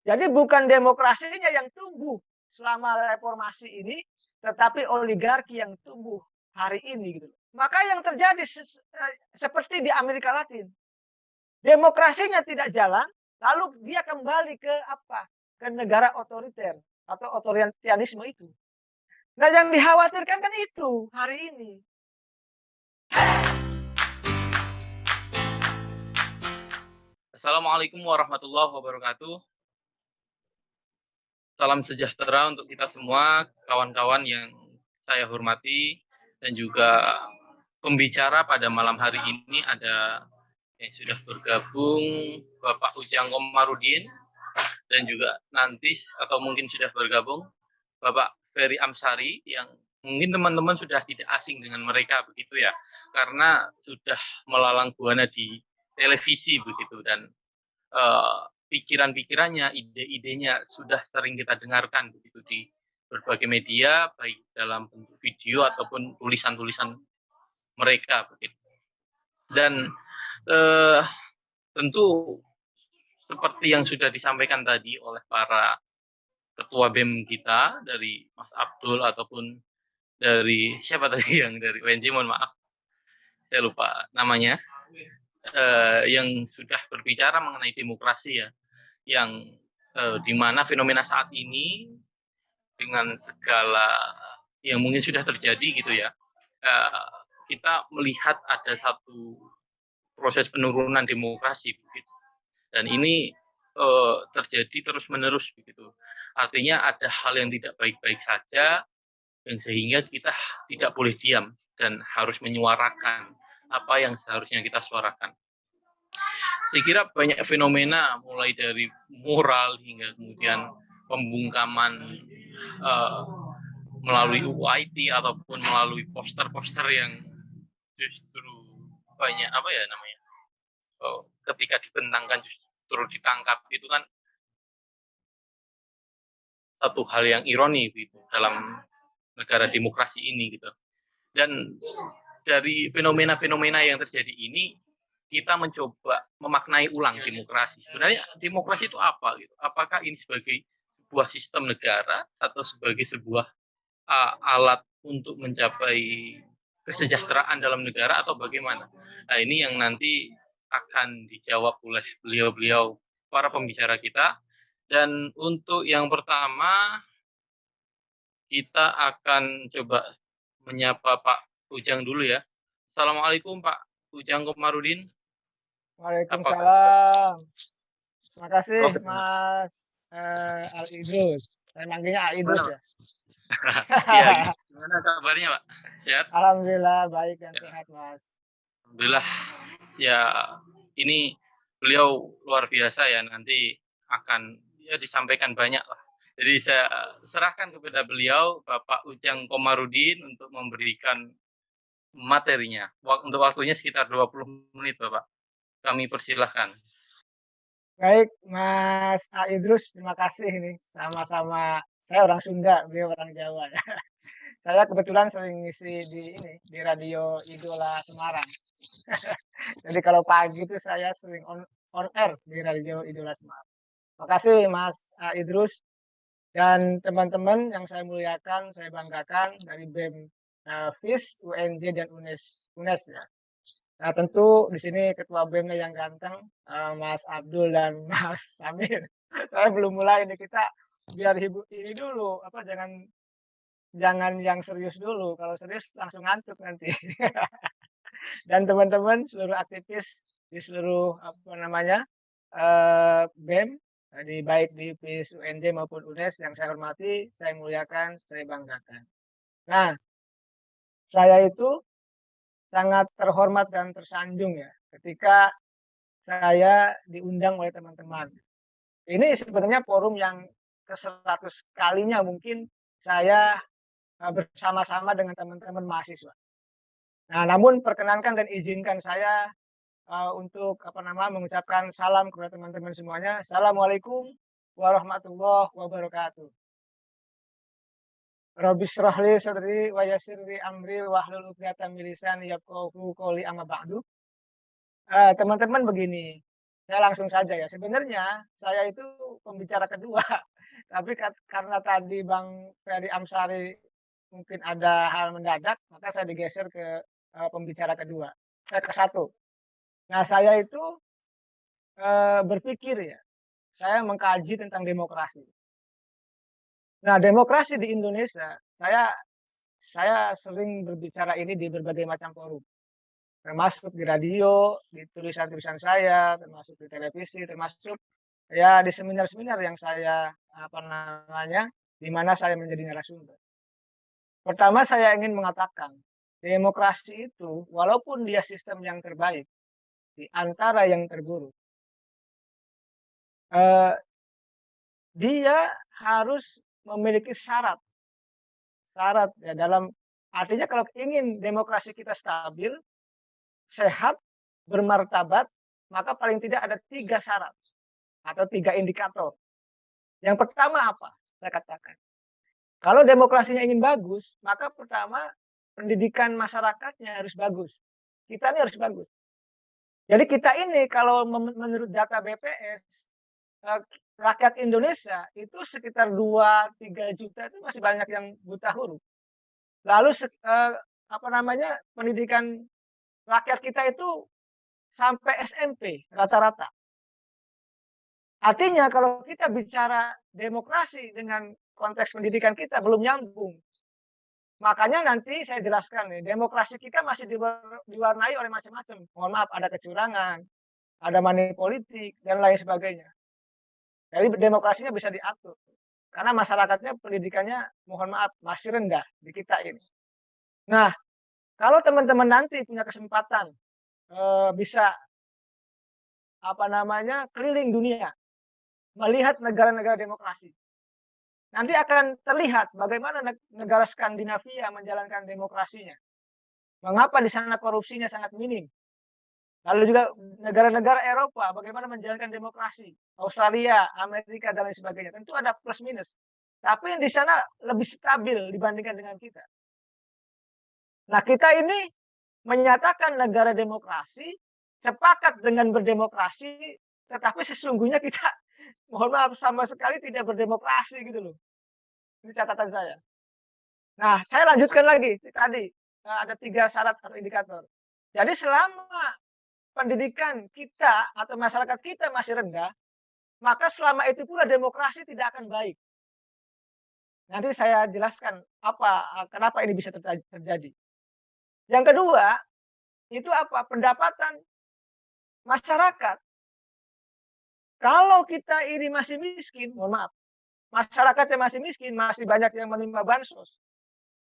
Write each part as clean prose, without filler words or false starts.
Jadi bukan demokrasinya yang tumbuh selama reformasi ini, tetapi oligarki yang tumbuh hari ini gitu. Maka yang terjadi seperti di Amerika Latin. Demokrasinya tidak jalan, lalu dia kembali ke apa? Ke negara otoriter atau otoritarianisme itu. Nah, yang dikhawatirkan kan itu hari ini. Assalamualaikum warahmatullahi wabarakatuh. Salam sejahtera untuk kita semua, kawan-kawan yang saya hormati, dan juga pembicara pada malam hari ini ada yang sudah bergabung, Bapak Ujang Komarudin, dan juga nanti atau mungkin sudah bergabung Bapak Ferry Amsari, yang mungkin teman-teman sudah tidak asing dengan mereka begitu ya, karena sudah melalang buana di televisi begitu, dan pikiran-pikirannya, ide-idenya sudah sering kita dengarkan begitu di berbagai media, baik dalam bentuk video ataupun tulisan-tulisan mereka begitu. Dan tentu seperti yang sudah disampaikan tadi oleh para ketua BEM kita dari Mas Abdul ataupun dari siapa tadi yang dari UNJ, mohon maaf saya lupa namanya, yang sudah berbicara mengenai demokrasi ya, yang di mana fenomena saat ini dengan segala yang mungkin sudah terjadi gitu ya, kita melihat ada satu proses penurunan demokrasi begitu, dan ini terjadi terus menerus begitu. Artinya ada hal yang tidak baik-baik saja, dan sehingga kita tidak boleh diam dan harus menyuarakan apa yang seharusnya kita suarakan. Saya kira banyak fenomena mulai dari moral hingga kemudian pembungkaman melalui UIT ataupun melalui poster-poster yang justru banyak apa ya namanya, ketika dibentangkan justru ditangkap, itu kan satu hal yang ironi gitu dalam negara demokrasi ini gitu. Dan dari fenomena-fenomena yang terjadi ini, kita mencoba memaknai ulang demokrasi. Sebenarnya demokrasi itu apa gitu? Apakah ini sebagai sebuah sistem negara atau sebagai sebuah alat untuk mencapai kesejahteraan dalam negara atau bagaimana? Nah, ini yang nanti akan dijawab oleh beliau-beliau para pembicara kita. Dan untuk yang pertama, kita akan coba menyapa Pak Ujang dulu ya. Assalamualaikum Pak Ujang Komarudin. Waalaikumsalam. Terima kasih Mas Al Idrus. Saya manggilnya Al Idrus ya. Ya, gimana kabarnya Pak? Sehat? Alhamdulillah baik dan sehat Mas. Alhamdulillah. Ya, ini beliau luar biasa ya, nanti akan ya disampaikan banyak lah. Jadi saya serahkan kepada beliau Bapak Ujang Komarudin untuk memberikan materinya. Untuk waktunya sekitar 20 menit Bapak. Kami persilahkan. Baik Mas A. Idrus, terima kasih ini. Sama-sama, saya orang Sunda, beliau orang Jawa. Saya kebetulan sering ngisi di radio Idola Semarang. Jadi kalau pagi itu saya sering on air di radio Idola Semarang. Terima kasih Mas A. Idrus dan teman-teman yang saya muliakan, saya banggakan dari BEM FIS, UNJ dan UNES ya. Nah, tentu di sini ketua BEM-nya yang ganteng, Mas Abdul dan Mas Samir. Saya belum mulai ini, kita biar hibur ini dulu, apa jangan yang serius dulu. Kalau serius langsung ngantuk nanti. Dan teman-teman seluruh aktivis di seluruh apa namanya BEM, baik di FIS, UNJ maupun UNES yang saya hormati, saya muliakan, saya banggakan. Nah, saya itu sangat terhormat dan tersanjung ya ketika saya diundang oleh teman-teman. Ini sebenarnya forum yang ke-100 kalinya mungkin saya bersama-sama dengan teman-teman mahasiswa. Nah, namun perkenankan dan izinkan saya untuk mengucapkan salam kepada teman-teman semuanya. Assalamualaikum warahmatullahi wabarakatuh. Rabbi shrah li sadri wa yassir li amri wahlul 'uqdatam min lisani yafqahu qawli amma ba'du. Teman-teman begini, saya langsung saja ya, sebenarnya saya itu pembicara kedua, tapi karena tadi Bang Ferry Amsari mungkin ada hal mendadak, maka saya digeser ke, pembicara kedua, ke satu. Nah, saya itu, berpikir ya, saya mengkaji tentang demokrasi. Nah, demokrasi di Indonesia, saya sering berbicara ini di berbagai macam forum, termasuk di radio, di tulisan-tulisan saya, termasuk di televisi, termasuk ya di seminar-seminar yang saya, apa namanya, di mana saya menjadi narasumber. Pertama saya ingin mengatakan, demokrasi itu walaupun dia sistem yang terbaik di antara yang terburuk, eee, dia harus memiliki syarat syarat ya dalam artinya kalau ingin demokrasi kita stabil, sehat, bermartabat, maka paling tidak ada 3 syarat atau 3 indikator. Yang pertama apa? Saya katakan, kalau demokrasinya ingin bagus, maka pertama pendidikan masyarakatnya harus bagus. Kita ini harus bagus. Jadi kita ini kalau menurut data BPS, eee, rakyat Indonesia itu sekitar 2-3 juta itu masih banyak yang buta huruf. Lalu apa namanya, pendidikan rakyat kita itu sampai SMP rata-rata. Artinya kalau kita bicara demokrasi dengan konteks pendidikan kita belum nyambung. Makanya nanti saya jelaskan nih, demokrasi kita masih diwarnai oleh macam-macam. Mohon maaf, ada kecurangan, ada money politik, dan lain sebagainya. Jadi demokrasinya bisa diatur. Karena masyarakatnya pendidikannya mohon maaf masih rendah di kita ini. Nah, kalau teman-teman nanti punya kesempatan bisa apa namanya keliling dunia, melihat negara-negara demokrasi, nanti akan terlihat bagaimana negara Skandinavia menjalankan demokrasinya. Mengapa di sana korupsinya sangat minim. Lalu juga negara-negara Eropa bagaimana menjalankan demokrasi. Australia, Amerika, dan lain sebagainya. Tentu ada plus minus. Tapi yang di sana lebih stabil dibandingkan dengan kita. Nah, kita ini menyatakan negara demokrasi, sepakat dengan berdemokrasi, tetapi sesungguhnya kita mohon maaf sama sekali tidak berdemokrasi gitu loh. Ini catatan saya. Nah, saya lanjutkan lagi tadi, ada 3 syarat atau indikator. Jadi selama pendidikan kita atau masyarakat kita masih rendah, maka selama itu pula demokrasi tidak akan baik. Nanti saya jelaskan kenapa ini bisa terjadi. Yang kedua, itu apa? Pendapatan masyarakat. Kalau kita ini masih miskin, mohon maaf, masyarakatnya masih miskin, masih banyak yang menerima bansos,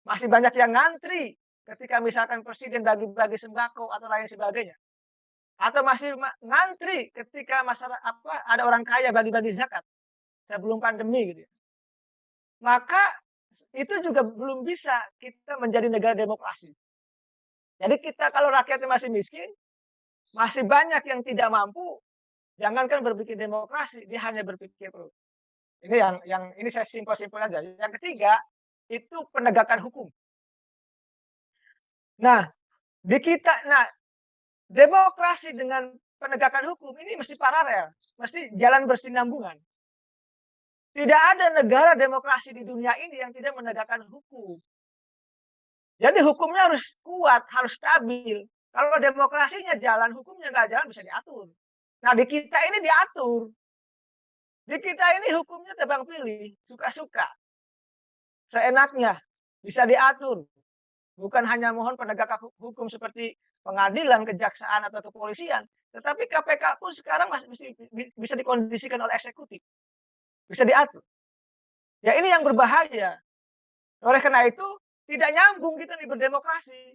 masih banyak yang ngantri ketika misalkan presiden bagi-bagi sembako atau lain sebagainya. Atau masih ngantri ketika ada orang kaya bagi-bagi zakat sebelum pandemi gitu ya. Maka itu juga belum bisa kita menjadi negara demokrasi. Jadi kita kalau rakyatnya masih miskin, masih banyak yang tidak mampu, jangankan berpikir demokrasi, dia hanya berpikir perut. Ini yang ini saya simpel-simpel aja. Yang ketiga, itu penegakan hukum. Nah, demokrasi dengan penegakan hukum ini mesti paralel, mesti jalan bersinambungan. Tidak ada negara demokrasi di dunia ini yang tidak menegakkan hukum. Jadi hukumnya harus kuat, harus stabil. Kalau demokrasinya jalan, hukumnya nggak jalan bisa diatur. Nah, di kita ini diatur. Di kita ini hukumnya tebang pilih, suka-suka. Seenaknya, bisa diatur. Bukan hanya mohon penegakan hukum seperti pengadilan, kejaksaan, atau kepolisian. Tetapi KPK pun sekarang masih bisa dikondisikan oleh eksekutif. Bisa diatur. Ya ini yang berbahaya. Oleh karena itu, tidak nyambung kita nih berdemokrasi.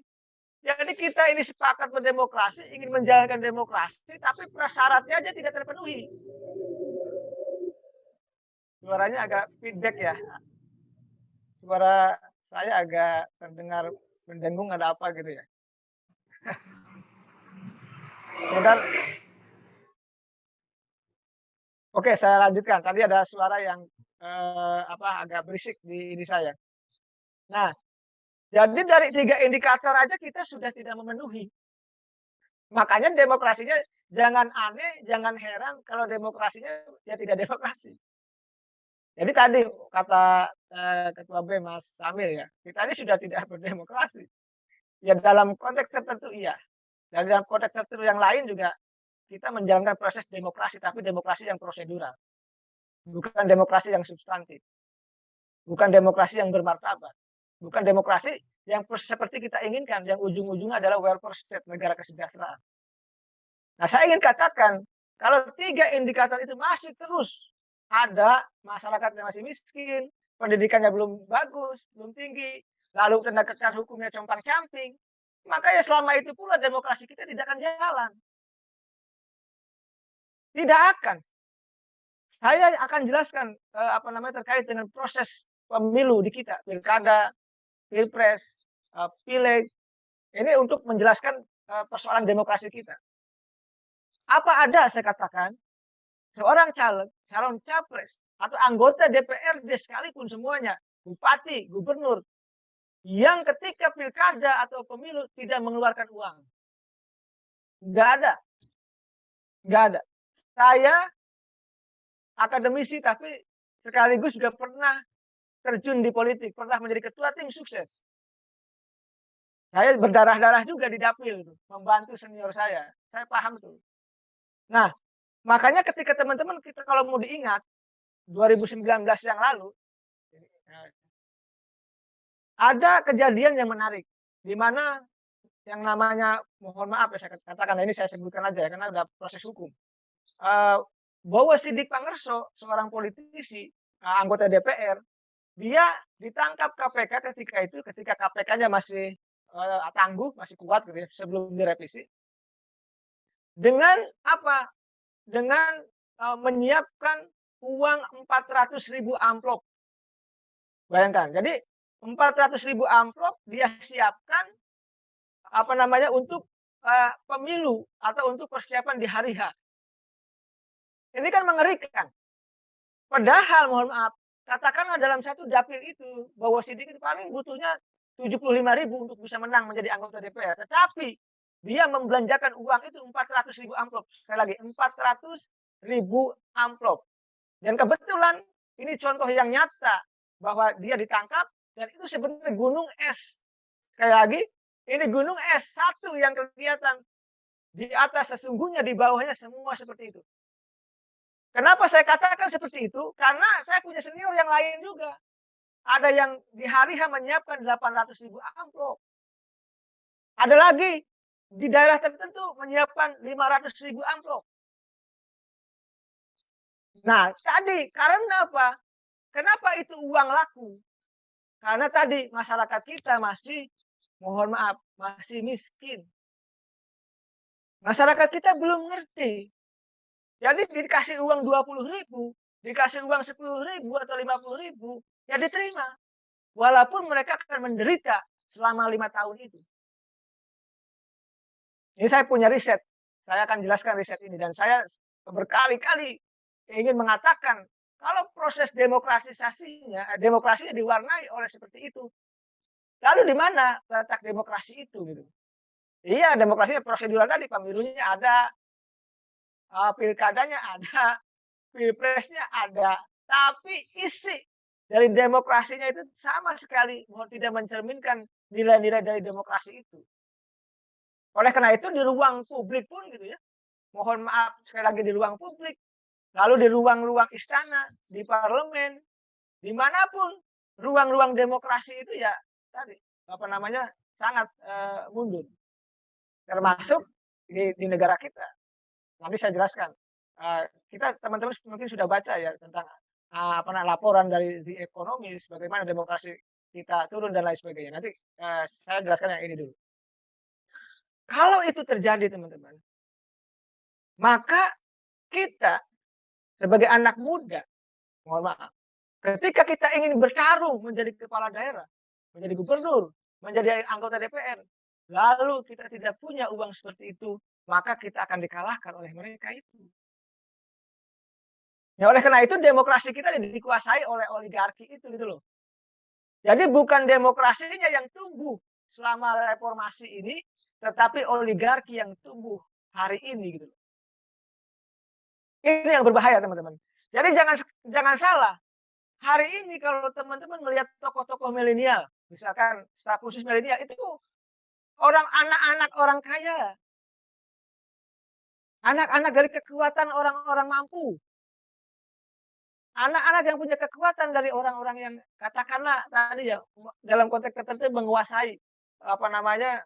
Jadi kita ini sepakat berdemokrasi, ingin menjalankan demokrasi, tapi prasyaratnya aja tidak terpenuhi. Suaranya agak feedback ya. Suara saya agak terdengar mendengung, ada apa gitu ya. Saudara, oke saya lanjutkan. Tadi ada suara yang agak berisik di ini saya. Nah, jadi dari 3 indikator aja kita sudah tidak memenuhi. Makanya demokrasinya jangan aneh, jangan heran kalau demokrasinya ya tidak demokrasi. Jadi tadi kata, Ketua BEM Mas Samir ya, kita ini sudah tidak berdemokrasi. Ya dalam konteks tertentu iya, dan dalam konteks tertentu yang lain juga kita menjalankan proses demokrasi, tapi demokrasi yang prosedural, bukan demokrasi yang substantif, bukan demokrasi yang bermartabat, bukan demokrasi yang seperti kita inginkan, yang ujung-ujungnya adalah welfare state, negara kesejahteraan. Nah, saya ingin katakan, kalau 3 indikator itu masih terus ada, masyarakat yang masih miskin, pendidikannya belum bagus, belum tinggi, lalu penegakan hukumnya compang-camping, maka ya selama itu pula demokrasi kita tidak akan jalan. Tidak akan. Saya akan jelaskan terkait dengan proses pemilu di kita, pilkada, pilpres, pileg. Ini untuk menjelaskan persoalan demokrasi kita. Apa ada saya katakan seorang calon capres atau anggota DPRD sekalipun semuanya, bupati, gubernur, yang ketika pilkada atau pemilu tidak mengeluarkan uang? Nggak ada. Nggak ada. Saya akademisi tapi sekaligus juga pernah terjun di politik, pernah menjadi ketua tim sukses. Saya berdarah-darah juga di dapil, membantu senior saya. Saya paham tuh. Nah, makanya ketika teman-teman kita kalau mau diingat 2019 yang lalu ada kejadian yang menarik di mana yang namanya, mohon maaf ya saya katakan, ini saya sebutkan aja ya karena udah proses hukum. Bowo Sidik Pangerso, seorang politisi, anggota DPR, dia ditangkap KPK ketika KPK-nya masih tangguh, masih kuat gitu ya, sebelum direvisi. Dengan apa? Dengan menyiapkan uang 400.000 amplop. Bayangkan, jadi 400.000 amplop dia siapkan untuk pemilu atau untuk persiapan di hari H. Ini kan mengerikan. Padahal mohon maaf, katakanlah dalam satu dapil itu Bowo Sidik itu paling butuhnya 75.000 untuk bisa menang menjadi anggota DPR. Tetapi dia membelanjakan uang itu 400.000 amplop. Sekali lagi 400.000 amplop. Dan kebetulan ini contoh yang nyata bahwa dia ditangkap dan itu sebenarnya gunung es. Sekali lagi, ini gunung es satu yang kelihatan di atas, sesungguhnya di bawahnya semua seperti itu. Kenapa saya katakan seperti itu? Karena saya punya senior yang lain juga. Ada yang di hari H menyiapkan 800.000 amplop. Ada lagi di daerah tertentu menyiapkan 500.000 amplop. Nah, tadi karena apa? Kenapa itu uang laku? Karena tadi masyarakat kita masih, mohon maaf, masih miskin. Masyarakat kita belum ngerti. Jadi dikasih uang 20.000, dikasih uang 10.000 atau 50.000, ya diterima. Walaupun mereka akan menderita selama 5 tahun itu. Ini saya punya riset. Saya akan jelaskan riset ini. Dan saya berkali-kali ingin mengatakan, kalau proses demokrasinya diwarnai oleh seperti itu. Lalu di mana letak demokrasi itu? Gitu. Iya, demokrasi prosedural tadi, pemilunya ada, pilkadanya ada, pilpresnya ada, tapi isi dari demokrasinya itu sama sekali tidak mencerminkan nilai-nilai dari demokrasi itu. Oleh karena itu di ruang publik pun gitu ya, mohon maaf sekali lagi di ruang publik, lalu di ruang-ruang istana, di parlemen, dimanapun ruang-ruang demokrasi itu ya tadi sangat mundur, termasuk di negara kita. Nanti saya jelaskan. Kita teman-teman mungkin sudah baca ya tentang laporan dari The Economist, bagaimana demokrasi kita turun dan lain sebagainya. Nanti saya jelaskan yang ini dulu. Kalau itu terjadi teman-teman, maka kita sebagai anak muda, mohon maaf, ketika kita ingin bertarung menjadi kepala daerah, menjadi gubernur, menjadi anggota DPR, lalu kita tidak punya uang seperti itu, maka kita akan dikalahkan oleh mereka itu. Ya, oleh karena itu demokrasi kita dikuasai oleh oligarki itu gitu loh. Jadi bukan demokrasinya yang tumbuh selama reformasi ini, tetapi oligarki yang tumbuh hari ini gitu loh. Ini yang berbahaya teman-teman. Jadi jangan salah. Hari ini kalau teman-teman melihat tokoh-tokoh milenial, misalkan staf khusus milenial itu anak-anak orang kaya, anak-anak dari kekuatan orang-orang mampu, anak-anak yang punya kekuatan dari orang-orang yang katakanlah tadi ya dalam konteks tertentu menguasai apa namanya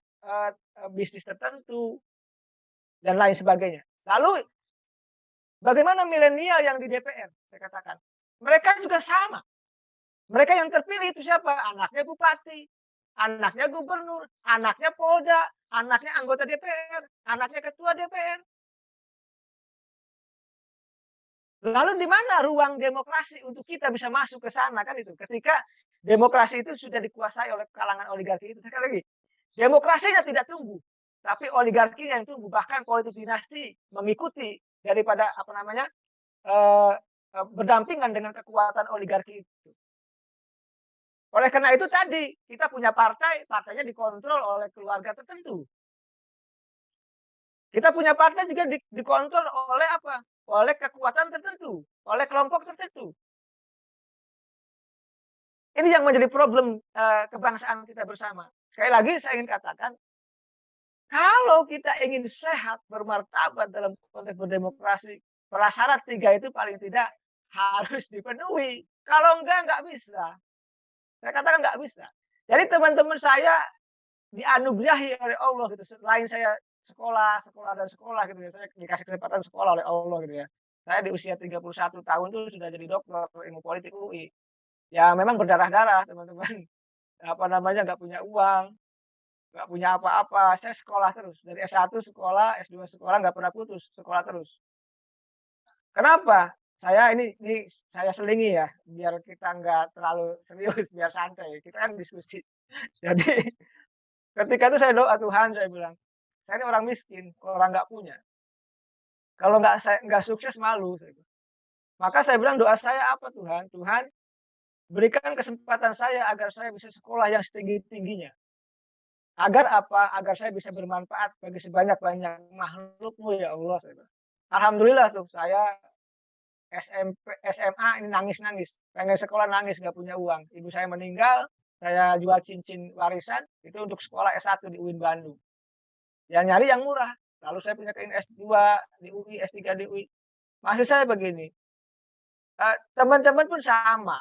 bisnis tertentu dan lain sebagainya. Lalu bagaimana milenial yang di DPR? Saya katakan mereka juga sama. Mereka yang terpilih itu siapa? Anaknya bupati, anaknya gubernur, anaknya polda, anaknya anggota DPR, anaknya ketua DPR. Lalu di mana ruang demokrasi untuk kita bisa masuk ke sana kan itu? Ketika demokrasi itu sudah dikuasai oleh kalangan oligarki itu. Sekali lagi, demokrasinya tidak tumbuh, tapi oligarki yang tumbuh. Bahkan politik dinasti mengikuti daripada apa namanya berdampingan dengan kekuatan oligarki itu. Oleh karena itu tadi kita punya partai, partainya dikontrol oleh keluarga tertentu. Kita punya partai juga dikontrol oleh apa? Oleh kekuatan tertentu, oleh kelompok tertentu. Ini yang menjadi problem kebangsaan kita bersama. Sekali lagi saya ingin katakan, kalau kita ingin sehat, bermartabat dalam konteks berdemokrasi, prasyarat 3 itu paling tidak harus dipenuhi. Kalau enggak bisa. Saya katakan enggak bisa. Jadi teman-teman saya dianugerahi oleh Allah gitu. Selain saya sekolah gitu ya. Saya dikasih kesempatan sekolah oleh Allah gitu ya. Saya di usia 31 tahun tuh sudah jadi dokter ilmu politik UI. Ya memang berdarah-darah teman-teman. Apa namanya nggak punya uang, nggak punya apa-apa. Saya sekolah terus dari S1 sekolah, S2 sekolah nggak pernah putus, sekolah terus. Kenapa? Saya ini saya selingi ya, biar kita nggak terlalu serius, biar santai. Kita kan diskusi. Jadi ketika itu saya doa Tuhan, saya bilang, saya ini orang miskin, orang nggak punya. Kalau nggak sukses malu. Maka saya bilang doa saya apa Tuhan? Tuhan berikan kesempatan saya agar saya bisa sekolah yang setinggi-tingginya. Agar apa? Agar saya bisa bermanfaat bagi sebanyak-banyak makhlukmu ya Allah. Alhamdulillah tuh saya SMP, SMA ini nangis-nangis. Pengen sekolah nangis nggak punya uang. Ibu saya meninggal, saya jual cincin warisan itu untuk sekolah S1 di UIN Bandung. Yang nyari yang murah. Lalu saya punya keinginan S2 di UI, S3 di UI. Maksud saya begini, teman-teman pun sama.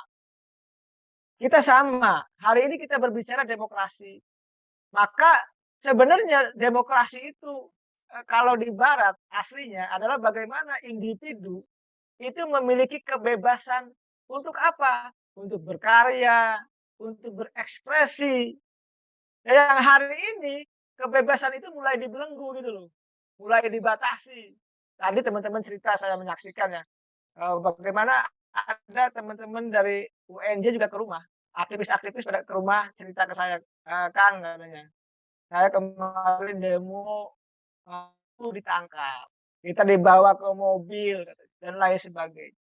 Kita sama. Hari ini kita berbicara demokrasi. Maka sebenarnya demokrasi itu kalau di barat aslinya adalah bagaimana individu itu memiliki kebebasan untuk apa? Untuk berkarya, untuk berekspresi. Yang hari ini kebebasan itu mulai dibelenggu gitu loh. Mulai dibatasi. Tadi teman-teman cerita saya menyaksikan ya. Bagaimana ada teman-teman dari UNJ juga ke rumah. Aktivis-aktivis pada ke rumah cerita ke saya, Kang katanya. Saya kemarin demo ditangkap. Kita dibawa ke mobil dan lain sebagainya.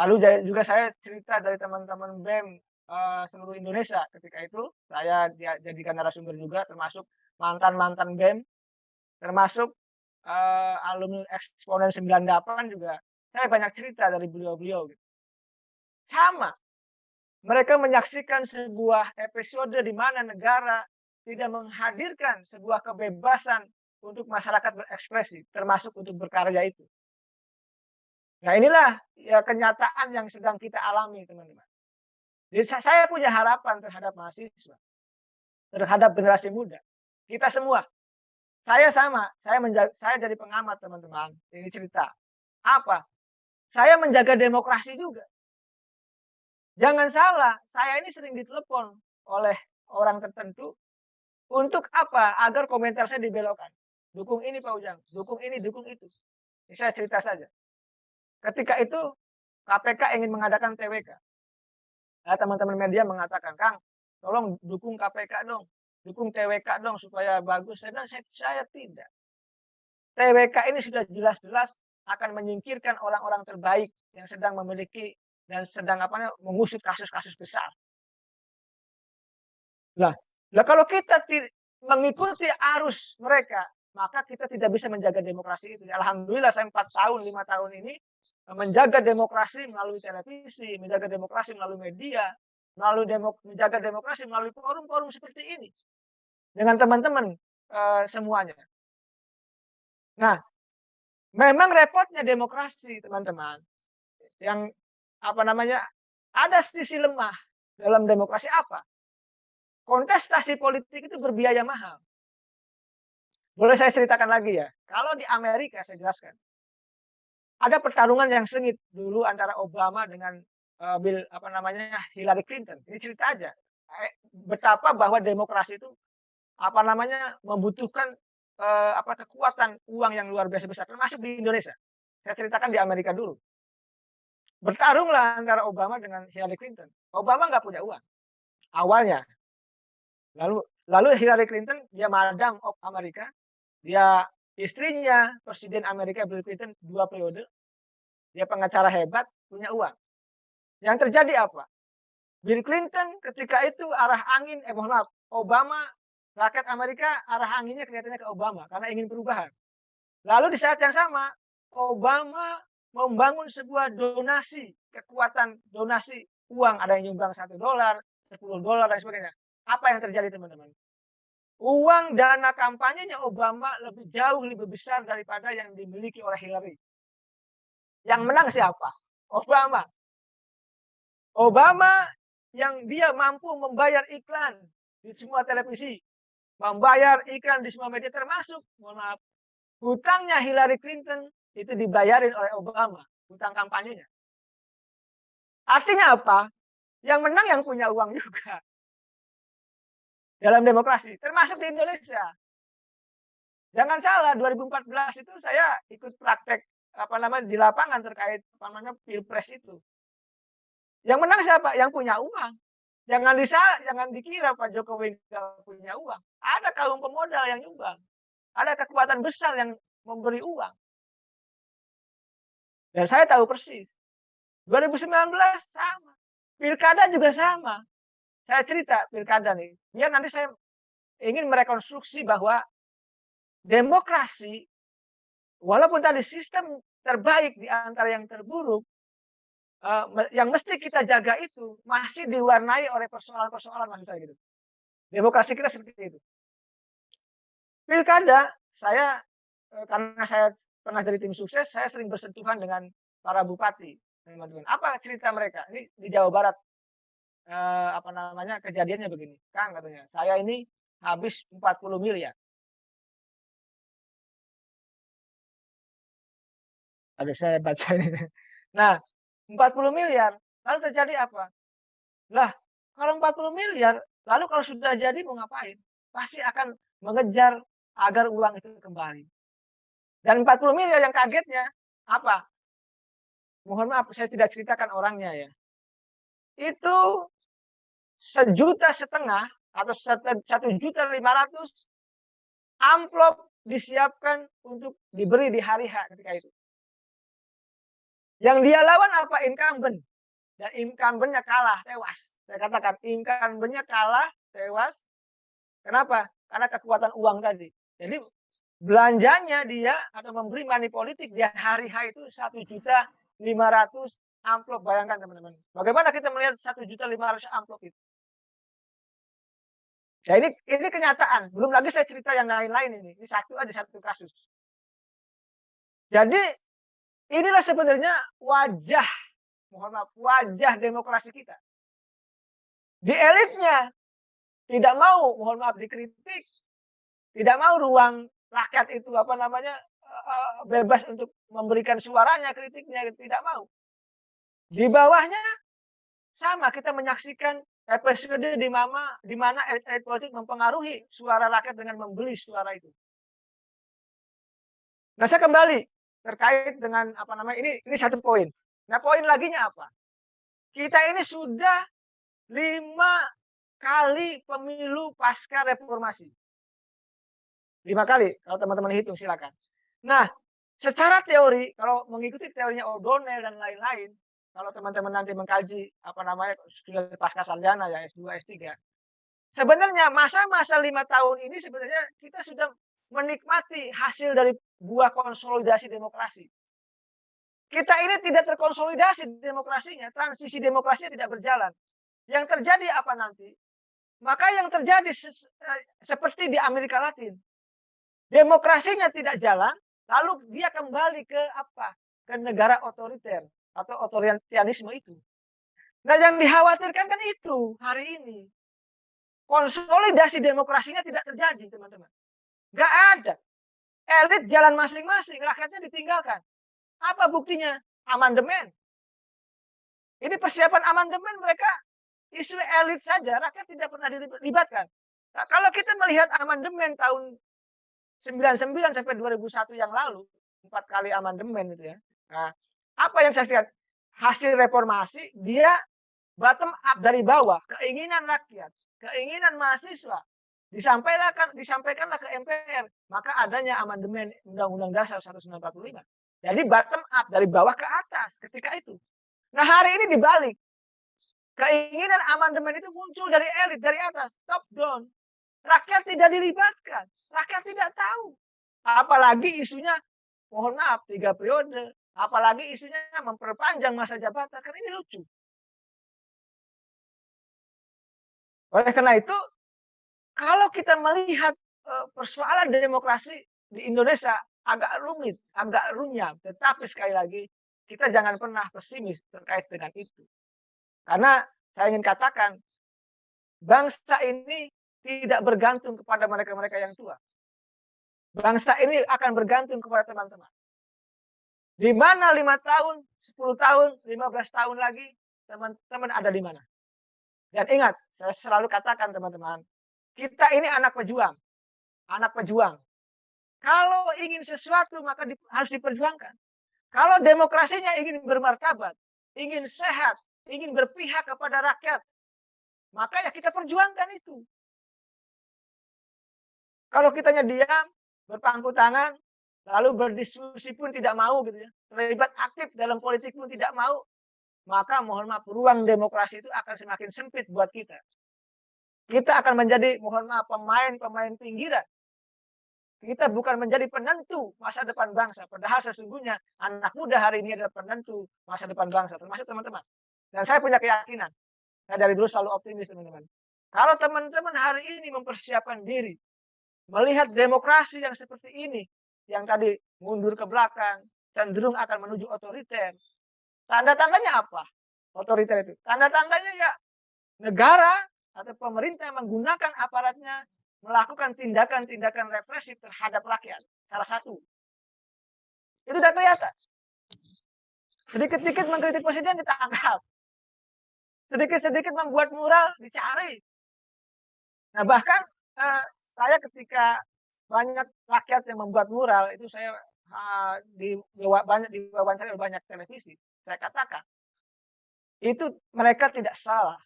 Lalu juga saya cerita dari teman-teman BEM seluruh Indonesia ketika itu saya jadikan narasumber juga termasuk mantan-mantan BEM termasuk alumni eksponen 98 juga saya banyak cerita dari beliau-beliau gitu. Sama. Mereka menyaksikan sebuah episode di mana negara tidak menghadirkan sebuah kebebasan untuk masyarakat berekspresi termasuk untuk berkarya itu. Nah inilah ya kenyataan yang sedang kita alami teman-teman. Jadi saya punya harapan terhadap mahasiswa, terhadap generasi muda. Kita semua. Saya sama, saya jadi pengamat teman-teman. Ini cerita. Apa? Saya menjaga demokrasi juga. Jangan salah, saya ini sering ditelepon oleh orang tertentu untuk apa? Agar komentar saya dibelokkan. Dukung ini Pak Ujang, dukung ini, dukung itu. Ini saya cerita saja. Ketika itu KPK ingin mengadakan TWK. Nah, teman-teman media mengatakan, Kang, tolong dukung KPK dong, dukung TWK dong supaya bagus. Saya bilang, saya tidak. TWK ini sudah jelas-jelas akan menyingkirkan orang-orang terbaik yang sedang memiliki dan sedang mengusut kasus-kasus besar. Nah, kalau kita mengikuti arus mereka, maka kita tidak bisa menjaga demokrasi itu. Alhamdulillah saya 4 tahun, 5 tahun ini menjaga demokrasi melalui televisi, menjaga demokrasi melalui media, menjaga demokrasi melalui forum-forum seperti ini dengan teman-teman semuanya. Nah, memang repotnya demokrasi, teman-teman, yang apa namanya, ada sisi lemah dalam demokrasi apa? Kontestasi politik itu berbiaya mahal. Boleh saya ceritakan lagi ya? Kalau di Amerika saya jelaskan. Ada pertarungan yang sengit dulu antara Obama dengan Hillary Clinton. Ini cerita aja. Betapa bahwa demokrasi itu membutuhkan kekuatan uang yang luar biasa besar, termasuk di Indonesia. Saya ceritakan di Amerika dulu. Bertarunglah antara Obama dengan Hillary Clinton. Obama nggak punya uang awalnya. Lalu Hillary Clinton dia madam Amerika, dia istrinya Presiden Amerika Bill Clinton 2 periode, dia pengacara hebat, punya uang. Yang terjadi apa? Bill Clinton ketika itu Obama, rakyat Amerika arah anginnya kelihatannya ke Obama karena ingin perubahan. Lalu di saat yang sama, Obama membangun sebuah kekuatan donasi uang, ada yang nyumbang $1, $10 dan sebagainya. Apa yang terjadi, teman-teman? Uang dana kampanyenya Obama jauh lebih besar daripada yang dimiliki oleh Hillary. Yang menang siapa? Obama. Obama yang dia mampu membayar iklan di semua televisi, membayar iklan di semua media, termasuk, hutangnya Hillary Clinton itu dibayarin oleh Obama, hutang kampanyenya. Artinya apa? Yang menang yang punya uang juga. Dalam demokrasi, termasuk di Indonesia. Jangan salah, 2014 itu saya ikut praktek di lapangan terkait Pilpres itu. Yang menang siapa? Yang punya uang. Jangan dikira Pak Jokowi nggak punya uang. Ada kaum pemodal yang nyumbang. Ada kekuatan besar yang memberi uang. Dan saya tahu persis. 2019 sama. Pilkada juga sama. Saya cerita pilkada nih. Biar nanti saya ingin merekonstruksi bahwa demokrasi, walaupun tadi sistem terbaik di antara yang terburuk, yang mesti kita jaga itu masih diwarnai oleh persoalan-persoalan, maksud saya gitu. Demokrasi kita seperti itu. Pilkada, karena saya pernah jadi tim sukses, saya sering bersentuhan dengan para bupati, teman-teman. Apa cerita mereka? Ini di Jawa Barat. Kejadiannya begini, Kang, katanya, saya ini habis 40 miliar. Aduh, saya baca ini. Nah, 40 miliar, lalu terjadi apa? Lah, kalau 40 miliar, lalu kalau sudah jadi mau ngapain? Pasti akan mengejar agar uang itu kembali. Dan 40 miliar yang kagetnya apa? Mohon maaf, saya tidak ceritakan orangnya ya. Itu 1,5 juta atau 1,500.000 amplop disiapkan untuk diberi di hari H ketika itu. Yang dia lawan apa? Incumbent. Dan incumbentnya kalah, tewas. Saya katakan incumbentnya kalah, tewas. Kenapa? Karena kekuatan uang tadi. Jadi belanjanya dia atau memberi money politik di hari H itu 1,500.000 amplop. Bayangkan, teman-teman. Bagaimana kita melihat 1,500.000 amplop itu? Ya ini kenyataan. Belum lagi saya cerita yang lain-lain ini. Ini satu kasus. Jadi inilah sebenarnya wajah demokrasi kita. Di elitnya tidak mau, dikritik, tidak mau ruang rakyat itu bebas untuk memberikan suaranya, kritiknya, tidak mau. Di bawahnya sama, kita menyaksikan episode di mana elit politik mempengaruhi suara rakyat dengan membeli suara itu. Nah, saya kembali terkait dengan ini satu poin. Nah, poin laginya apa? Kita ini sudah 5 kali pemilu pasca reformasi. 5 kali, kalau teman-teman hitung silakan. Nah, secara teori, kalau mengikuti teorinya O'Donnell dan lain-lain, kalau teman-teman nanti mengkaji sudah pasca sarjana ya, S2, S3. Sebenarnya masa-masa 5 tahun ini sebenarnya kita sudah menikmati hasil dari buah konsolidasi demokrasi. Kita ini tidak terkonsolidasi demokrasinya, transisi demokrasinya tidak berjalan. Yang terjadi apa nanti? Maka yang terjadi seperti di Amerika Latin. Demokrasinya tidak jalan, lalu dia kembali ke apa? Ke negara otoriter atau otoritarianisme itu. Nah, yang dikhawatirkan kan itu hari ini. Konsolidasi demokrasinya tidak terjadi, teman-teman. Nggak ada. Elit jalan masing-masing, rakyatnya ditinggalkan. Apa buktinya? Amandemen. Ini persiapan amandemen mereka isu elit saja, rakyat tidak pernah dilibatkan. Nah, kalau kita melihat amandemen tahun 99 sampai 2001 yang lalu, 4 kali amandemen itu ya. Nah, apa yang saya lihat? Hasil reformasi, dia bottom up dari bawah, keinginan rakyat, keinginan mahasiswa, disampaikanlah ke MPR, maka adanya amandemen Undang-Undang Dasar 1945. Jadi bottom up dari bawah ke atas ketika itu. Nah, hari ini dibalik. Keinginan amandemen itu muncul dari elit, dari atas, top down. Rakyat tidak dilibatkan, rakyat tidak tahu. Apalagi isunya, mohon maaf, 3 periode. Apalagi isunya memperpanjang masa jabatan, kan ini lucu. Oleh karena itu, kalau kita melihat persoalan demokrasi di Indonesia agak rumit, agak runyam, tetapi sekali lagi kita jangan pernah pesimis terkait dengan itu. Karena saya ingin katakan, bangsa ini tidak bergantung kepada mereka-mereka yang tua. Bangsa ini akan bergantung kepada teman-teman. Di mana 5 tahun, 10 tahun, 15 tahun lagi, teman-teman ada di mana. Dan ingat, saya selalu katakan teman-teman, kita ini anak pejuang. Anak pejuang. Kalau ingin sesuatu maka harus diperjuangkan. Kalau demokrasinya ingin bermartabat, ingin sehat, ingin berpihak kepada rakyat, maka ya kita perjuangkan itu. Kalau kitanya diam, berpangku tangan, lalu berdiskusi pun tidak mau gitu ya, terlibat aktif dalam politik pun tidak mau, maka mohon maaf, ruang demokrasi itu akan semakin sempit buat kita. Kita akan menjadi, mohon maaf, pemain pinggiran. Kita bukan menjadi penentu masa depan bangsa. Padahal sesungguhnya anak muda hari ini adalah penentu masa depan bangsa, termasuk teman-teman. Dan saya punya keyakinan, saya dari dulu selalu optimis teman-teman. Kalau teman-teman hari ini mempersiapkan diri, melihat demokrasi yang seperti ini, yang tadi mundur ke belakang, cenderung akan menuju otoriter. Tanda-tandanya apa? Otoriter itu. Tanda-tandanya ya negara atau pemerintah menggunakan aparatnya melakukan tindakan-tindakan represif terhadap rakyat. Salah satu. Itu sudah kelihatan. Sedikit-sedikit mengkritik presiden ditangkap. Sedikit-sedikit membuat mural dicari. Nah, bahkan saya ketika banyak rakyat yang membuat mural, itu saya diwawancara oleh banyak televisi. Saya katakan, itu mereka tidak salah.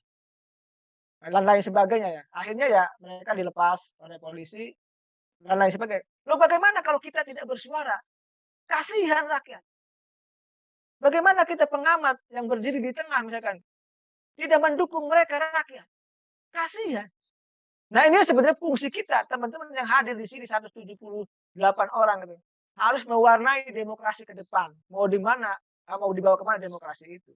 Dan lain sebagainya ya. Akhirnya ya mereka dilepas oleh polisi dan lain sebagainya. Loh, bagaimana kalau kita tidak bersuara? Kasihan rakyat. Bagaimana kita pengamat yang berdiri di tengah misalkan tidak mendukung mereka rakyat? Kasihan. Nah, ini sebenarnya fungsi kita, teman-teman yang hadir di sini 178 orang itu harus mewarnai demokrasi ke depan. Mau di mana, mau dibawa kemana demokrasi itu.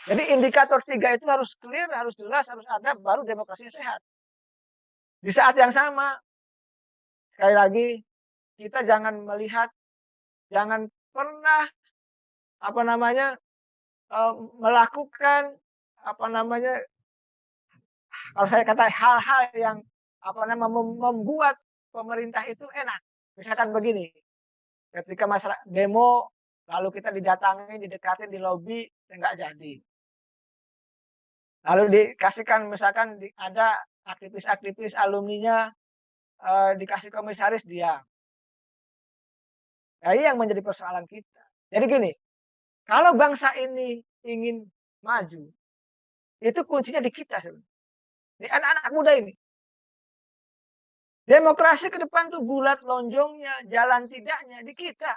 Jadi indikator 3 itu harus clear, harus jelas, harus ada, baru demokrasi sehat. Di saat yang sama, sekali lagi, kita jangan melihat, jangan pernah melakukan kalau saya kata hal-hal yang membuat pemerintah itu enak. Misalkan begini, ketika masyarakat demo, lalu kita didatangi, didekatin, di lobi, nggak jadi. Lalu dikasihkan misalkan ada aktivis-aktivis alumninya dikasih komisaris dia. Nah, ini yang menjadi persoalan kita. Jadi gini, kalau bangsa ini ingin maju, itu kuncinya di kita sebenarnya. Di anak-anak muda ini. Demokrasi ke depan tuh bulat lonjongnya, jalan tidaknya di kita.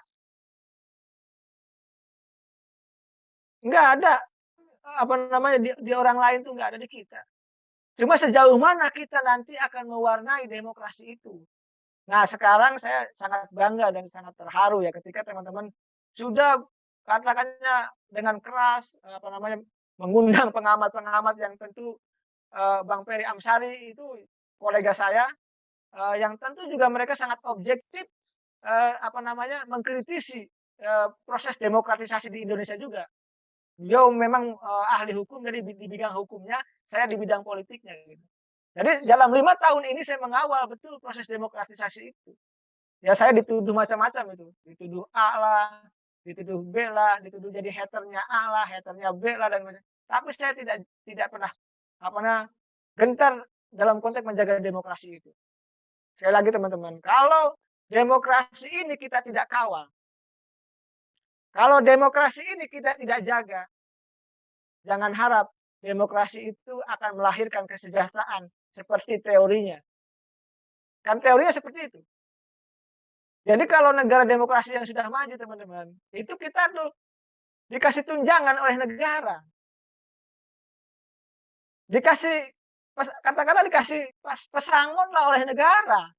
Enggak ada di orang lain tuh enggak ada di kita. Cuma sejauh mana kita nanti akan mewarnai demokrasi itu. Nah, sekarang saya sangat bangga dan sangat terharu ya ketika teman-teman sudah katakannya dengan keras, mengundang pengamat-pengamat yang tentu, Bang Ferry Amsari itu kolega saya, yang tentu juga mereka sangat objektif, mengkritisi, proses demokratisasi di Indonesia juga. Beliau memang, ahli hukum, jadi di bidang hukumnya, saya di bidang politiknya gitu. Jadi dalam 5 tahun ini saya mengawal betul proses demokratisasi itu. Ya saya dituduh macam-macam itu, dituduh A lah, dituduh B lah, dituduh jadi hater-nya A lah, hater-nya B lah dan macam. Tapi saya tidak pernah gentar dalam konteks menjaga demokrasi itu. Sekali lagi teman-teman, kalau demokrasi ini kita tidak kawal, kalau demokrasi ini kita tidak jaga, jangan harap demokrasi itu akan melahirkan kesejahteraan seperti teorinya. Kan teorinya seperti itu. Jadi kalau negara demokrasi yang sudah maju teman-teman, itu kita tuh dikasih tunjangan oleh negara. Dikasih katakanlah dikasih pesangon lah oleh negara.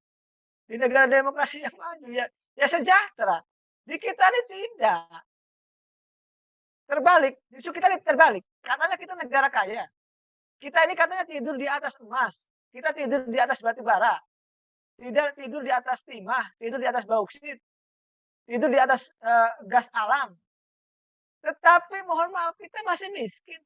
Di negara demokrasi yang maju ya sejahtera. Di kita ini tidak. Terbalik, justru kita ini terbalik. Katanya kita negara kaya. Kita ini katanya tidur di atas emas. Kita tidur di atas batu bara. Tidak tidur di atas timah, tidur di atas bauksit, tidur di atas gas alam. Tetapi mohon maaf kita masih miskin.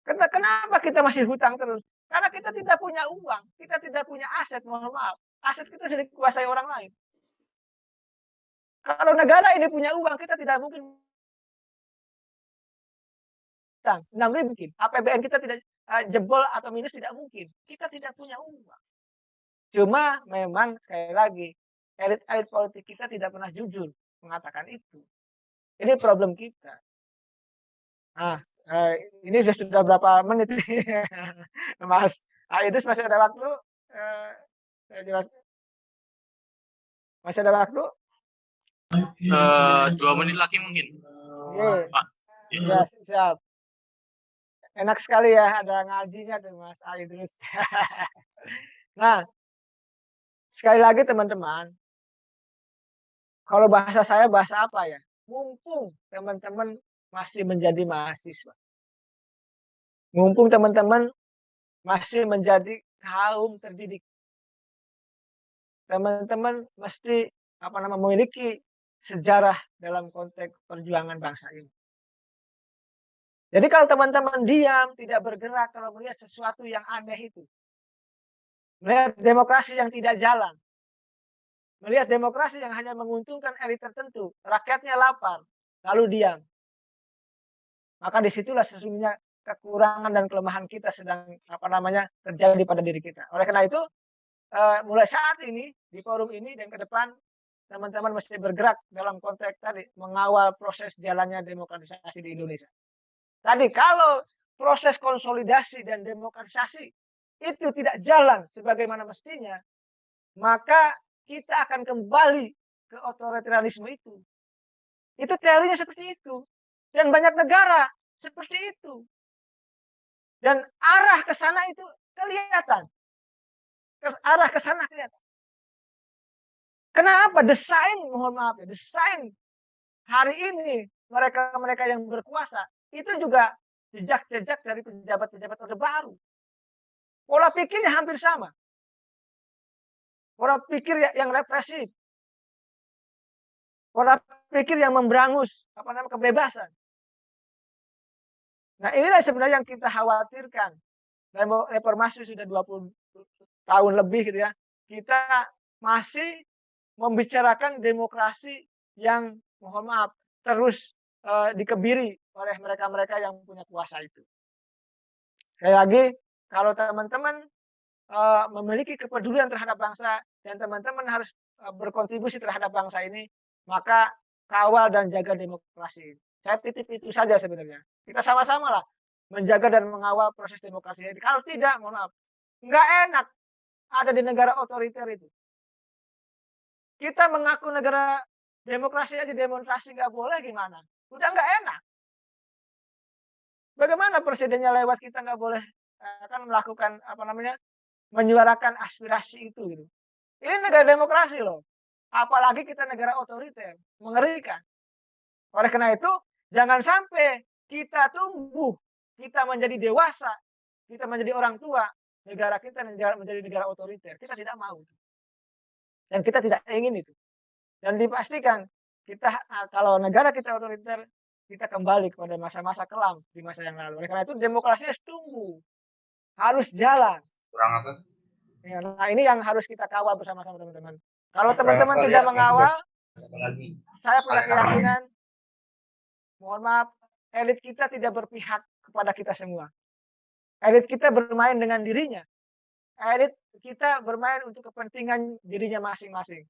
Kenapa kita masih hutang terus? Karena kita tidak punya uang, kita tidak punya aset, mohon maaf. Aset kita sudah dikuasai orang lain. Kalau negara ini punya uang, kita tidak mungkin hutang. Tidak mungkin. APBN kita tidak jebol atau minus, tidak mungkin. Kita tidak punya uang. Cuma memang sekali lagi, elit-elit politik kita tidak pernah jujur mengatakan itu. Ini problem kita. Nah, ini sudah berapa menit Mas Idrus, masih ada waktu? Saya jelas. Masih ada waktu? 2 menit lagi mungkin. Pak. Ya, siap. Enak sekali ya ada ngajinya tuh Mas Idrus. Nah, sekali lagi teman-teman, kalau bahasa saya bahasa apa ya? Mumpung teman-teman masih menjadi mahasiswa. Mumpung teman-teman masih menjadi kaum terdidik. Teman-teman mesti memiliki sejarah dalam konteks perjuangan bangsa ini. Jadi kalau teman-teman diam, tidak bergerak kalau melihat sesuatu yang aneh itu. Melihat demokrasi yang tidak jalan. Melihat demokrasi yang hanya menguntungkan elit tertentu, rakyatnya lapar, lalu diam. Maka disitulah sesungguhnya kekurangan dan kelemahan kita sedang terjadi pada diri kita. Oleh karena itu, mulai saat ini di forum ini dan ke depan teman-teman mesti bergerak dalam konteks tadi mengawal proses jalannya demokratisasi di Indonesia. Tadi kalau proses konsolidasi dan demokratisasi itu tidak jalan sebagaimana mestinya, maka kita akan kembali ke otoritarianisme itu. Itu teorinya seperti itu. Dan banyak negara seperti itu. Dan arah ke sana itu kelihatan. Arah ke sana kelihatan. Kenapa desain hari ini mereka yang berkuasa itu juga jejak-jejak dari pejabat-pejabat Orde Baru. Pola pikirnya hampir sama. Pola pikir yang represif. Pola pikir yang memberangus kebebasan. Nah, inilah sebenarnya yang kita khawatirkan. Reformasi sudah 20 tahun lebih gitu ya. Kita masih membicarakan demokrasi yang mohon maaf terus dikebiri oleh mereka-mereka yang punya kuasa itu. Sekali lagi, kalau teman-teman memiliki kepedulian terhadap bangsa dan teman-teman harus berkontribusi terhadap bangsa ini, maka kawal dan jaga demokrasi. Saya titip itu saja sebenarnya. Kita sama-sama lah menjaga dan mengawal proses demokrasi ini. Kalau tidak, mohon maaf, nggak enak ada di negara otoriter itu. Kita mengaku negara demokrasi aja demonstrasi nggak boleh gimana? Udah nggak enak. Bagaimana presidennya lewat kita nggak boleh melakukan menyuarakan aspirasi itu gitu. Ini negara demokrasi loh. Apalagi kita negara otoriter, mengerikan. Oleh karena itu, jangan sampai kita tumbuh, kita menjadi dewasa, kita menjadi orang tua, negara kita menjadi negara otoriter. Kita tidak mau. Dan kita tidak ingin itu. Dan dipastikan kita kalau negara kita otoriter, kita kembali kepada masa-masa kelam di masa yang lalu. Oleh karena itu demokrasi harus tumbuh, harus jalan. Kurang apa? Ya, nah ini yang harus kita kawal bersama-sama teman-teman. Kalau Kurang teman-teman apa tidak ya? mengawal, Apa lagi? saya punya keyakinan, mohon maaf, elit kita tidak berpihak kepada kita semua. Elit kita bermain dengan dirinya. Elit kita bermain untuk kepentingan dirinya masing-masing.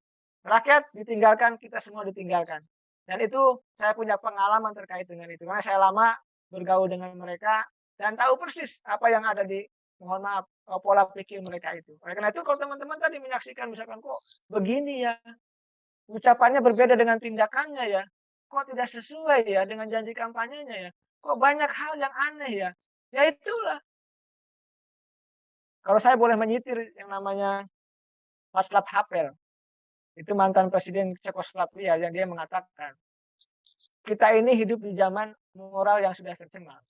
Rakyat ditinggalkan, kita semua ditinggalkan. Dan itu saya punya pengalaman terkait dengan itu. Karena saya lama bergaul dengan mereka dan tahu persis apa yang ada di, mohon maaf, pola pikir mereka itu. Oleh karena itu kalau teman-teman tadi menyaksikan misalkan kok begini ya, ucapannya berbeda dengan tindakannya ya, kok tidak sesuai ya dengan janji kampanyenya ya, kok banyak hal yang aneh ya, ya itulah. Kalau saya boleh menyitir yang namanya Václav Havel, itu mantan presiden Cekoslovakia yang dia mengatakan, kita ini hidup di zaman moral yang sudah tercemar.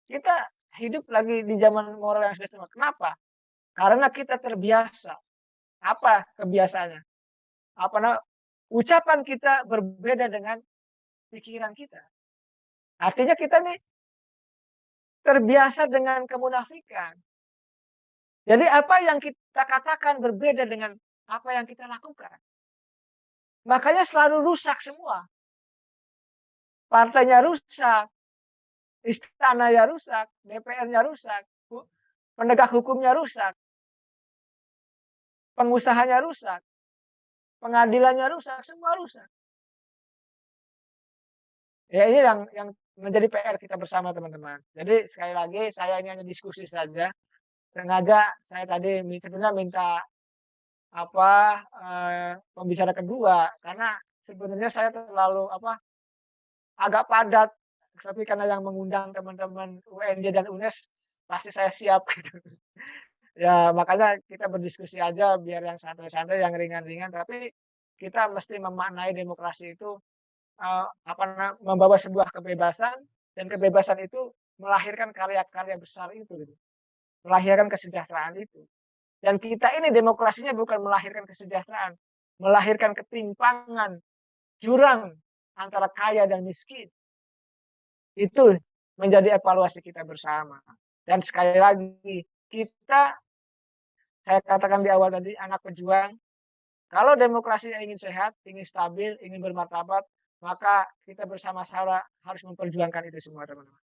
Kita hidup lagi di zaman moral yang sudah tercemar. Kenapa? Karena kita terbiasa. Apa kebiasaannya? Ucapan kita berbeda dengan pikiran kita. Artinya kita nih terbiasa dengan kemunafikan. Jadi apa yang kita katakan berbeda dengan apa yang kita lakukan. Makanya selalu rusak semua. Partainya rusak, istananya rusak, DPR-nya rusak, penegak hukumnya rusak, pengusahanya rusak, pengadilannya rusak, semua rusak. Ya ini yang menjadi PR kita bersama teman-teman. Jadi sekali lagi saya ini hanya diskusi saja. Sengaja saya tadi sebenarnya minta pembicara kedua karena sebenarnya saya terlalu agak padat, tapi karena yang mengundang teman-teman UNJ dan UNES pasti saya siap gitu. Ya makanya kita berdiskusi aja biar yang santai-santai, yang ringan-ringan, tapi kita mesti memaknai demokrasi itu membawa sebuah kebebasan, dan kebebasan itu melahirkan karya-karya besar itu gitu. Melahirkan kesejahteraan itu. Dan kita ini demokrasinya bukan melahirkan kesejahteraan, melahirkan ketimpangan, jurang antara kaya dan miskin. Itu menjadi evaluasi kita bersama. Dan sekali lagi, saya katakan di awal tadi, anak pejuang, kalau demokrasi ingin sehat, ingin stabil, ingin bermartabat, maka kita bersama-sama harus memperjuangkan itu semua, teman-teman.